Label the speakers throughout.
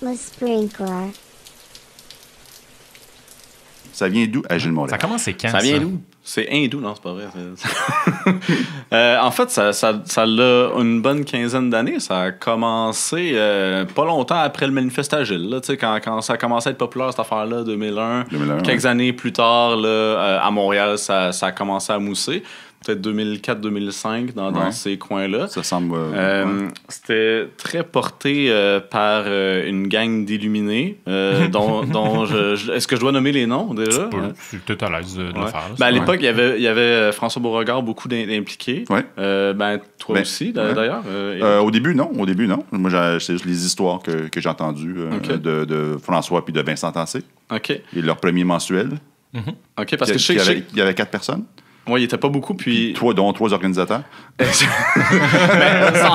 Speaker 1: Christmas sprinkler.
Speaker 2: Ça vient d'où, Agile Montréal?
Speaker 3: Ça commence c'est quand,
Speaker 4: Ça vient d'où? C'est hindou, non, c'est pas vrai. En fait, ça a une bonne quinzaine d'années. Ça a commencé pas longtemps après le manifeste Agile. Là, quand ça a commencé à être populaire, cette affaire-là, 2001. Quelques années plus tard, là, à Montréal, ça a commencé à mousser. Peut-être 2004-2005, dans ces coins-là.
Speaker 2: Ça semble...
Speaker 4: C'était très porté par une gang d'illuminés, dont est-ce que je dois nommer les noms, déjà?
Speaker 3: Tu es à l'aise de le faire. Là,
Speaker 4: à l'époque, il y avait François Beauregard beaucoup d'impliqués.
Speaker 2: Ouais.
Speaker 4: Toi aussi, d'ailleurs.
Speaker 2: Au début, non. Moi, c'est juste les histoires que j'ai entendues de François puis de Vincent Tancé.
Speaker 4: OK.
Speaker 2: Et leur premier mensuel.
Speaker 4: OK, parce que je sais que...
Speaker 2: Il y avait 4 personnes.
Speaker 4: Oui, il était pas beaucoup, puis...
Speaker 2: Dont 3 organisateurs.
Speaker 4: En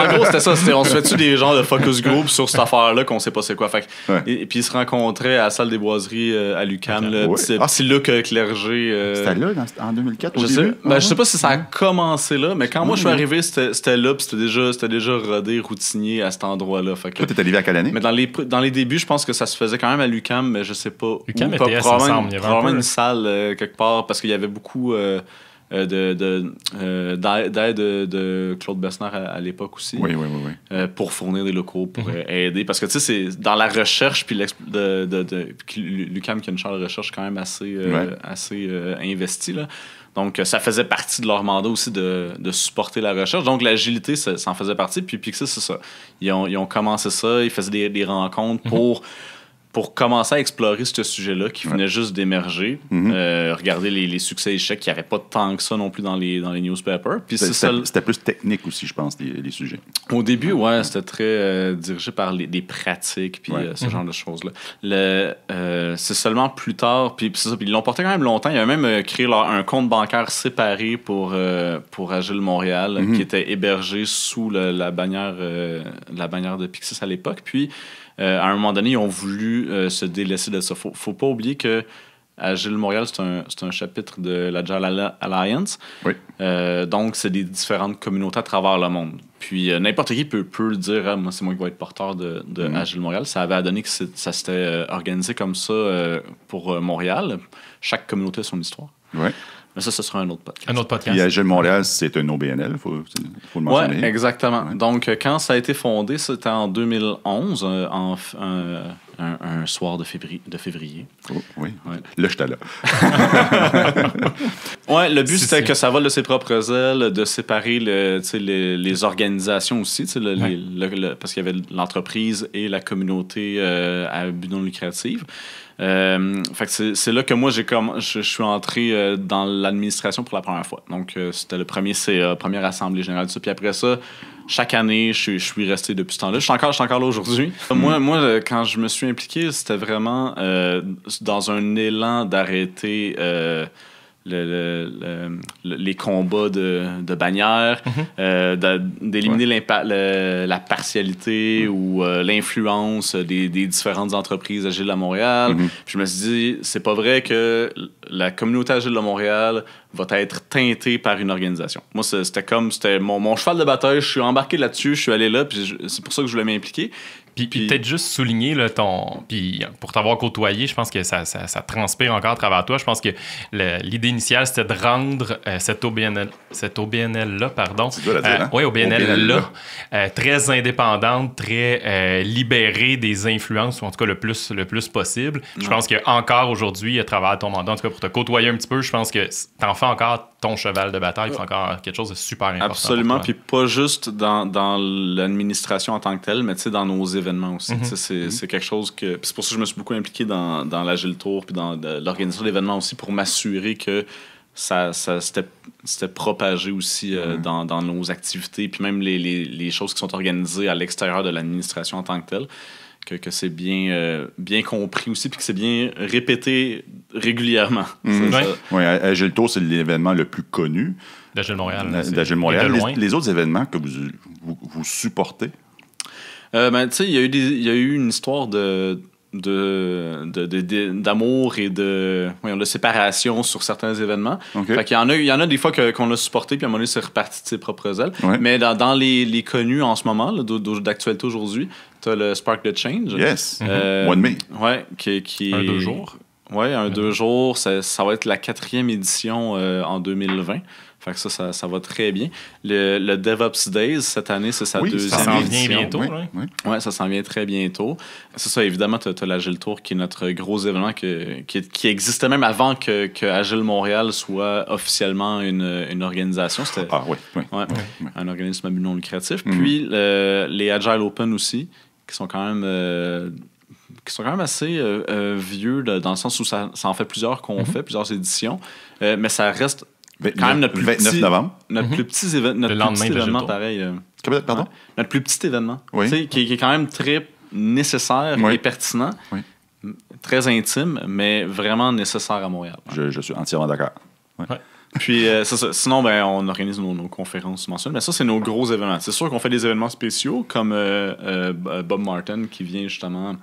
Speaker 4: gros, c'était ça. On se fait-tu des genres de focus group sur cette affaire-là qu'on sait pas c'est quoi. Fait et puis ils se rencontraient à la salle des boiseries à l'UQAM. Petit look clergé.
Speaker 2: C'était là, en 2004, au
Speaker 4: début?
Speaker 2: début?
Speaker 4: Je sais pas si ça a commencé là, mais quand moi je suis arrivé, c'était là, puis c'était déjà rodé, routinier à cet endroit-là. Toi,
Speaker 2: t'es arrivé à quelle année?
Speaker 4: Mais dans les débuts, je pense que ça se faisait quand même à l'UQAM, mais je sais pas.
Speaker 3: l'UQAM était probablement
Speaker 4: une salle quelque part, parce qu'il y avait beaucoup... d'aide de Claude Bessner à l'époque aussi.
Speaker 2: Oui.
Speaker 4: Pour fournir des locaux, pour aider. Parce que, tu sais, c'est dans la recherche, puis l'UQAM qui a une chaire de recherche quand même assez investie, là. Donc, ça faisait partie de leur mandat aussi de supporter la recherche. Donc, l'agilité, ça en faisait partie. Puis Pixis, c'est ça. Ils ont commencé ça, ils faisaient des rencontres pour commencer à explorer ce sujet-là qui venait juste d'émerger, regarder les succès et échecs, qu'il n'y avait pas tant que ça non plus dans les newspapers. Puis
Speaker 2: c'était plus technique aussi, je pense, les sujets.
Speaker 4: Au début, c'était très dirigé par des pratiques puis ce genre de choses-là. C'est seulement plus tard, puis c'est ça, puis ils l'ont porté quand même longtemps. Ils avaient même créé un compte bancaire séparé pour Agile Montréal, qui était hébergé sous la bannière de Pixis à l'époque. Puis à un moment donné, ils ont voulu se délaisser de ça. Faut pas oublier que Agile Montréal, c'est un chapitre de l'Agile Alliance.
Speaker 2: Oui.
Speaker 4: Donc, c'est des différentes communautés à travers le monde. Puis, n'importe qui peut dire moi, c'est moi qui vais être porteur de Agile Montréal. Ça avait donné que ça s'était organisé comme ça pour Montréal. Chaque communauté a son histoire.
Speaker 2: Oui.
Speaker 4: Mais ça, ce sera un autre podcast.
Speaker 3: Un autre podcast.
Speaker 2: Puis Agile Montréal, c'est un OBNL, il faut le mentionner.
Speaker 4: Oui, exactement. Ouais. Donc, quand ça a été fondé, c'était en 2011, un soir de février.
Speaker 2: Oh, oui. Là, j'étais là.
Speaker 4: Le but, c'était que ça vole de ses propres ailes, de séparer les organisations aussi, parce qu'il y avait l'entreprise et la communauté à but non lucratif. Fait que c'est là que moi je suis entré dans l'administration pour la première fois. Donc c'était le premier CA, première assemblée générale de ça. Puis après ça, chaque année, je suis resté depuis ce temps-là. Je suis encore là aujourd'hui. Moi, quand je me suis impliqué, c'était vraiment dans un élan d'arrêter les combats de bannières, d'éliminer la partialité ou l'influence des différentes entreprises agiles à Montréal. Puis je me suis dit, c'est pas vrai que la communauté agile de Montréal va être teintée par une organisation. Moi, c'était mon cheval de bataille. Je suis embarqué là-dessus, je suis allé là, puis c'est pour ça que je voulais m'impliquer.
Speaker 3: Puis peut-être juste souligner puis pour t'avoir côtoyé, je pense que ça transpire encore à travers toi. Je pense que l'idée initiale, c'était de rendre cette OBNL-là, pardon.
Speaker 2: C'est dur à dire, hein?
Speaker 3: Oui, OBNL-là, très indépendante, très libérée des influences, ou en tout cas le plus possible. Je pense qu'encore aujourd'hui, à travers ton mandat, en tout cas pour te côtoyer un petit peu, je pense que t'en fais encore ton cheval de bataille, c'est encore quelque chose de super important.
Speaker 4: Absolument, puis pas juste dans l'administration en tant que telle, mais dans nos événements aussi. C'est quelque chose que... C'est pour ça que je me suis beaucoup impliqué dans l'Agile Tour puis dans l'organisation d'événements aussi pour m'assurer que ça c'était propagé aussi dans nos activités, puis même les choses qui sont organisées à l'extérieur de l'administration en tant que telle. Que c'est bien compris aussi, puis que c'est bien répété régulièrement.
Speaker 2: Oui, Agile Tour, c'est l'événement le plus connu
Speaker 3: d'Agile Montréal.
Speaker 2: Les autres événements que vous supportez?
Speaker 4: Tu sais, il y a eu une histoire d'amour et de séparation sur certains événements.
Speaker 2: Okay.
Speaker 4: Fait qu'il y en a des fois qu'on a supporté, puis à un moment donné, c'est reparti de ses propres ailes.
Speaker 2: Ouais.
Speaker 4: Mais dans les connus en ce moment, là, d'actualité aujourd'hui, tu as le Spark the Change.
Speaker 2: Yes. Mois de mai.
Speaker 4: Ouais, qui
Speaker 3: Un 2 jours.
Speaker 4: Oui, 2 jours. Ça va être la 4e édition en 2020. Fait que ça va très bien. Le DevOps Days, cette année, c'est sa deuxième édition.
Speaker 3: Ça s'en vient bientôt.
Speaker 4: Oui, ça s'en vient très bientôt. C'est ça, évidemment, tu as l'Agile Tour qui est notre gros événement qui existait même avant que Agile Montréal soit officiellement une organisation. C'était un organisme à but non lucratif. Puis les Agile Open aussi, qui sont quand même assez vieux dans le sens où ça en fait plusieurs qu'on fait, plusieurs éditions. Mais ça reste quand même notre plus
Speaker 2: 29
Speaker 4: petit,
Speaker 2: novembre.
Speaker 4: Notre plus petit événement, pareil.
Speaker 2: Pardon?
Speaker 4: Notre plus petit événement,
Speaker 2: oui.
Speaker 4: qui est quand même très nécessaire et pertinent, très intime, mais vraiment nécessaire à Montréal.
Speaker 2: Je suis entièrement d'accord.
Speaker 3: Ouais.
Speaker 4: Puis, sinon, on organise nos conférences mensuelles, mais ça, c'est nos gros événements. C'est sûr qu'on fait des événements spéciaux, comme Bob Martin, qui vient justement...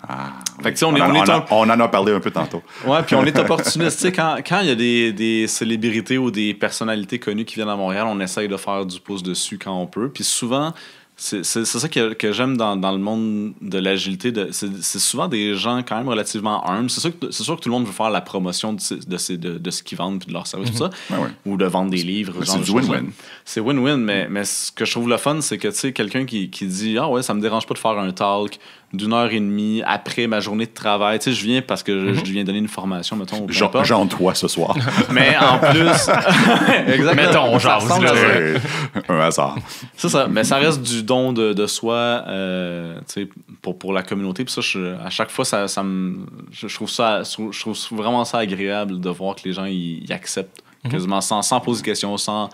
Speaker 4: Fait que,
Speaker 2: on en a parlé un peu tantôt.
Speaker 4: Ouais, puis on est opportuniste. Quand il y a des célébrités ou des personnalités connues qui viennent à Montréal, on essaye de faire du pouce dessus quand on peut. Puis souvent... C'est ça que j'aime dans le monde de l'agilité. C'est souvent des gens quand même relativement humbles. C'est sûr que tout le monde veut faire la promotion de ce qu'ils vendent et de leur service, tout ça. Ou de vendre des livres.
Speaker 2: C'est du win-win.
Speaker 4: C'est win-win, mais ce que je trouve le fun, c'est que quelqu'un qui dit « Ah ouais, ça me dérange pas de faire un talk d'1h30 après ma journée de travail. » Tu sais, je viens parce que je viens donner une formation, mettons.
Speaker 2: J'en-toi ce soir.
Speaker 4: Mais en plus... Exactement.
Speaker 3: Mettons,
Speaker 2: un hasard.
Speaker 4: C'est ça, mais ça reste du don de soi pour la communauté. Puis ça, à chaque fois, je trouve vraiment ça agréable de voir que les gens ils acceptent quasiment sans poser de questions, sans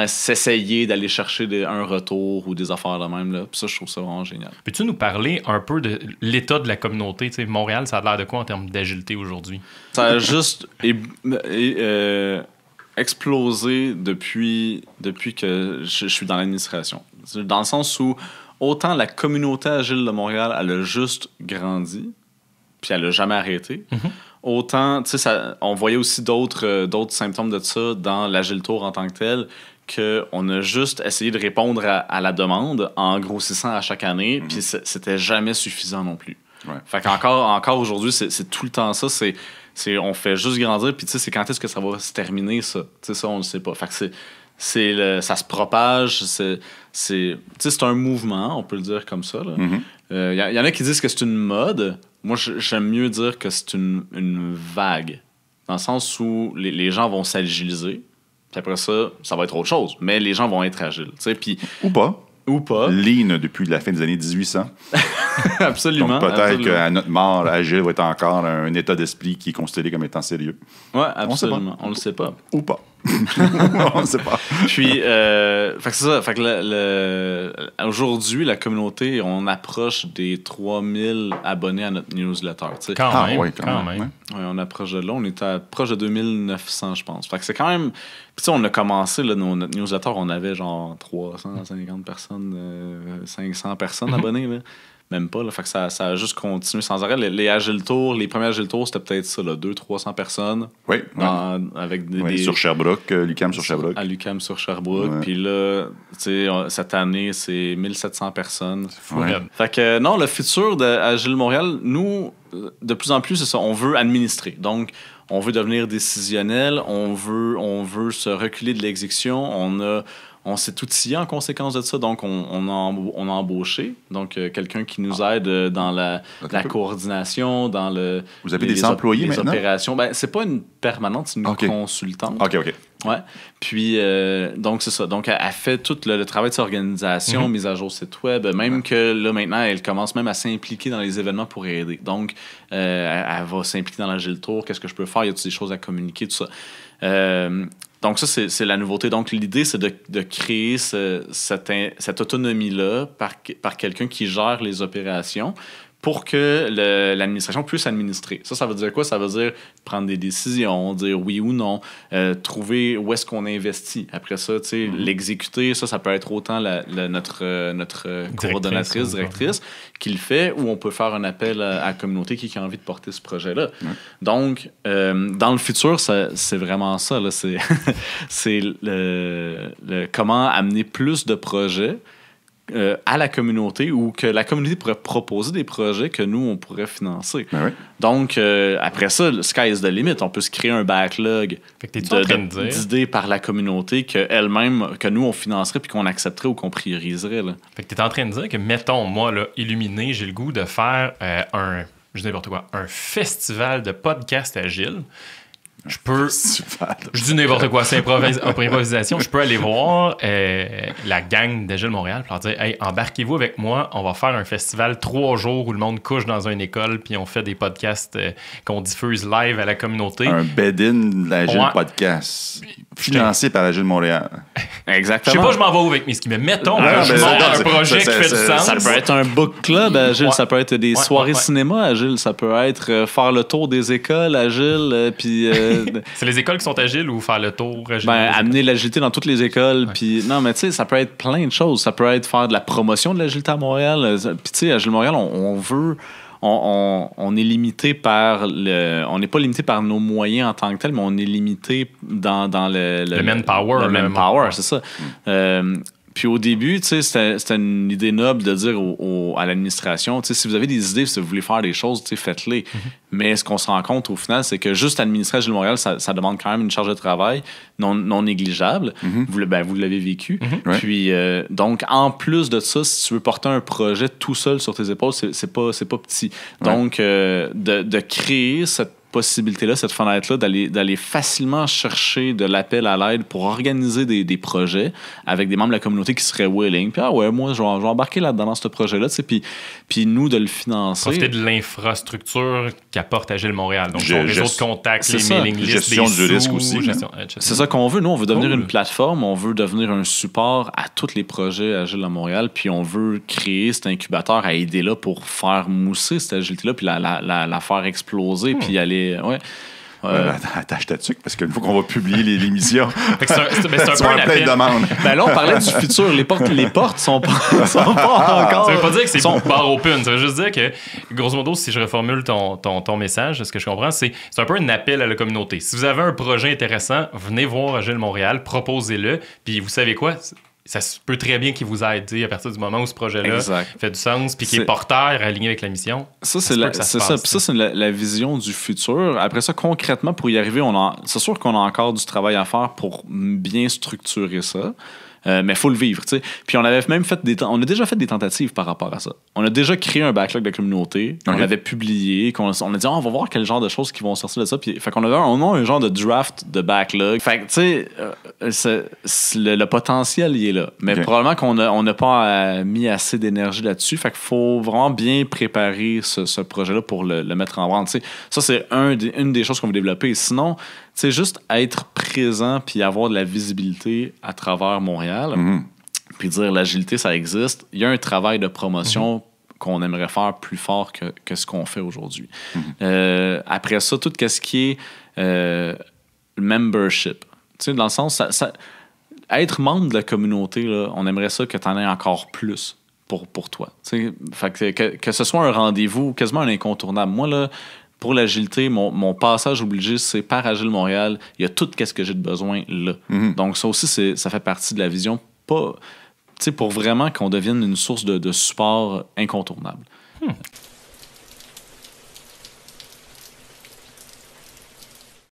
Speaker 4: s'essayer d'aller chercher un retour ou des affaires de même. Là. Puis ça, je trouve ça vraiment génial.
Speaker 3: Peux-tu nous parler un peu de l'état de la communauté? T'sais, Montréal, ça a l'air de quoi en termes d'agilité aujourd'hui?
Speaker 4: Ça a juste explosé depuis que je suis dans l'administration. Dans le sens où autant la communauté agile de Montréal, elle a juste grandi, puis elle n'a jamais arrêté. Autant, tu sais, on voyait aussi d'autres symptômes de ça dans l'Agile Tour en tant que tel, qu'on a juste essayé de répondre à la demande en grossissant à chaque année, puis c'était jamais suffisant non plus. Ouais. Fait qu'encore aujourd'hui, c'est tout le temps ça. On fait juste grandir, puis tu sais, c'est quand est-ce que ça va se terminer, ça? Tu sais, ça, on le sait pas. Fait que ça se propage, c'est un mouvement, on peut le dire comme ça. Il y en a qui disent que c'est une mode. Moi, j'aime mieux dire que c'est une vague. Dans le sens où les gens vont s'agiliser, puis après ça va être autre chose. Mais les gens vont être agiles. Puis,
Speaker 2: ou pas.
Speaker 4: Lean
Speaker 2: depuis la fin des années 1800.
Speaker 4: Absolument.
Speaker 2: Donc peut-être qu'à notre mort, agile va être encore un état d'esprit qui est considéré comme étant sérieux.
Speaker 4: Oui, absolument. On le sait pas.
Speaker 2: Ou pas. On ne sait pas.
Speaker 4: Puis, fait que c'est ça. Fait que aujourd'hui, la communauté, on approche des 3000 abonnés à notre newsletter.
Speaker 3: Quand même.
Speaker 2: Oui, quand même.
Speaker 4: Oui, on approche de là. On est proche de 2900, je pense. Fait que c'est quand même... Puis on a commencé, là, notre newsletter, on avait genre 350 personnes, 500 personnes abonnées, là. Même pas, là. Fait que ça a juste continué sans arrêt. Les Agile Tours, les premiers Agile Tours, c'était peut-être ça, 200-300 personnes.
Speaker 2: Oui.
Speaker 4: Avec des...
Speaker 2: Sur Sherbrooke, l'UQAM sur Sherbrooke.
Speaker 4: À l'UQAM sur Sherbrooke. Ouais. Puis là, tu sais, cette année, c'est 1700 personnes. Fait que non, le futur d'Agile Montréal, nous, de plus en plus, c'est ça. On veut administrer. Donc, on veut devenir décisionnel. On veut se reculer de l'exécution. On s'est outillé en conséquence de ça, donc on a embauché quelqu'un qui nous aide dans la coordination, dans le...
Speaker 2: Vous avez des employés
Speaker 4: les
Speaker 2: maintenant?
Speaker 4: Opérations. Ben, c'est pas une permanente, c'est une consultante.
Speaker 2: OK.
Speaker 4: Ouais. Puis, donc, c'est ça. Donc, elle fait tout le travail de sa organisation, mise à jour site web, même que là, maintenant, elle commence même à s'impliquer dans les événements pour aider. Donc, elle va s'impliquer dans l'Agile Tour. Qu'est-ce que je peux faire? Y a-t-il des choses à communiquer? Tout ça. Donc ça, c'est la nouveauté. Donc l'idée, c'est de créer cette autonomie-là par quelqu'un qui gère les opérations pour que l'administration puisse administrer. Ça veut dire quoi? Ça veut dire prendre des décisions, dire oui ou non, trouver où est-ce qu'on investit. Après ça, tu sais, l'exécuter, ça peut être autant notre coordonnatrice, directrice, qui le fait, ou on peut faire un appel à la communauté qui a envie de porter ce projet-là. Donc, dans le futur, c'est vraiment ça. Là. C'est comment amener plus de projets à la communauté ou que la communauté pourrait proposer des projets que nous, on pourrait financer. Donc, après ça, le sky is the limit. On peut se créer un backlog d'idées par la communauté que nous, on financerait puis qu'on accepterait ou qu'on prioriserait. Là.
Speaker 3: Fait que tu es en train de dire que, mettons, moi, là, illuminé, j'ai le goût de faire je dis n'importe quoi, un festival de podcast agile. Je dis n'importe quoi, c'est improvisation. Je peux aller voir la gang d'Agile Montréal et leur dire « Hey, embarquez-vous avec moi, on va faire un festival 3 jours où le monde couche dans une école puis on fait des podcasts qu'on diffuse live à la communauté. »
Speaker 2: Un bed-in d'Agile podcast financé par Agile Montréal.
Speaker 4: Exactement.
Speaker 3: Je sais pas, je m'en vais où avec mes skis, mais mettons un projet qui fait du sens.
Speaker 4: Ça peut être un book club Agile, ça peut être des soirées cinéma Agile, ça peut être faire le tour des écoles Agile, puis...
Speaker 3: C'est les écoles qui sont agiles ou faire le tour agile?
Speaker 4: Amener l'agilité dans toutes les écoles. Puis non, mais tu sais, ça peut être plein de choses. Ça peut être faire de la promotion de l'agilité à Montréal. Puis tu sais, Agile Montréal, on veut... On est limité par on n'est pas limité par nos moyens en tant que tel, mais on est limité dans le
Speaker 3: manpower.
Speaker 4: Le manpower, c'est ça. Puis au début, tu sais, c'était une idée noble de dire à l'administration, tu sais, si vous avez des idées, si vous voulez faire des choses, tu sais, faites-les. Mais ce qu'on se rend compte au final, c'est que juste administrer Agile Montréal, ça demande quand même une charge de travail non négligeable. Vous l'avez vécu. Puis donc, en plus de ça, si tu veux porter un projet tout seul sur tes épaules, c'est pas petit. Donc, de créer cette possibilité-là, cette fenêtre-là, d'aller facilement chercher de l'appel à l'aide pour organiser des projets avec des membres de la communauté qui seraient willing. Puis, moi, je vais embarquer là-dedans dans ce projet-là, tu sais, puis nous, de le financer.
Speaker 3: Profiter de l'infrastructure qu'apporte Agile Montréal. Donc, son réseau de contacts, les mailing lists,
Speaker 2: gestion du risque aussi.
Speaker 4: C'est ça qu'on veut. Nous, on veut devenir une plateforme, on veut devenir un support à tous les projets Agile à Montréal, puis on veut créer cet incubateur à aider là pour faire mousser cette agilité-là, puis la faire exploser, puis aller...
Speaker 2: Attache ta tuque, parce qu'une fois qu'on va publier l'émission,
Speaker 3: c'est un peu un appel.
Speaker 4: Là, on parlait du futur. Les portes sont pas encore...
Speaker 3: Ça veut pas dire que c'est bar open. Ça veut juste dire que, grosso modo, si je reformule ton message, ce que je comprends, c'est un peu un appel à la communauté. Si vous avez un projet intéressant, venez voir Agile Montréal, proposez-le, puis vous savez quoi? Ça se peut très bien qu'il vous aide à partir du moment où ce projet-là fait du sens puis qu'il est porteur, aligné avec la mission.
Speaker 4: Ça, c'est la vision du futur. Après ça, concrètement, pour y arriver, c'est sûr qu'on a encore du travail à faire pour bien structurer ça. Mais il faut le vivre, tu sais. Puis on a déjà fait des tentatives par rapport à ça. On a déjà créé un backlog de la communauté, on l'avait publié, on a dit on va voir quel genre de choses qui vont sortir de ça. Puis fait qu'on a un genre de draft de backlog. Fait que tu sais, le potentiel il est là. Mais probablement qu'on n'a pas mis assez d'énergie là-dessus. Fait qu'il faut vraiment bien préparer ce projet-là pour le mettre en branle. Tu sais, ça c'est une des choses qu'on veut développer. Sinon, c'est juste être présent puis avoir de la visibilité à travers Montréal, puis dire l'agilité, ça existe. Il y a un travail de promotion qu'on aimerait faire plus fort que ce qu'on fait aujourd'hui. Après ça, tout ce qui est membership. Tu sais, dans le sens, être membre de la communauté, là, on aimerait ça que tu en aies encore plus pour toi. Tu sais, fait que ce soit un rendez-vous, quasiment un incontournable. Moi, là, pour l'agilité, mon passage obligé, c'est par Agile Montréal. Il y a tout ce que j'ai de besoin là. Donc, ça aussi, ça fait partie de la vision. Pour vraiment qu'on devienne une source de support incontournable.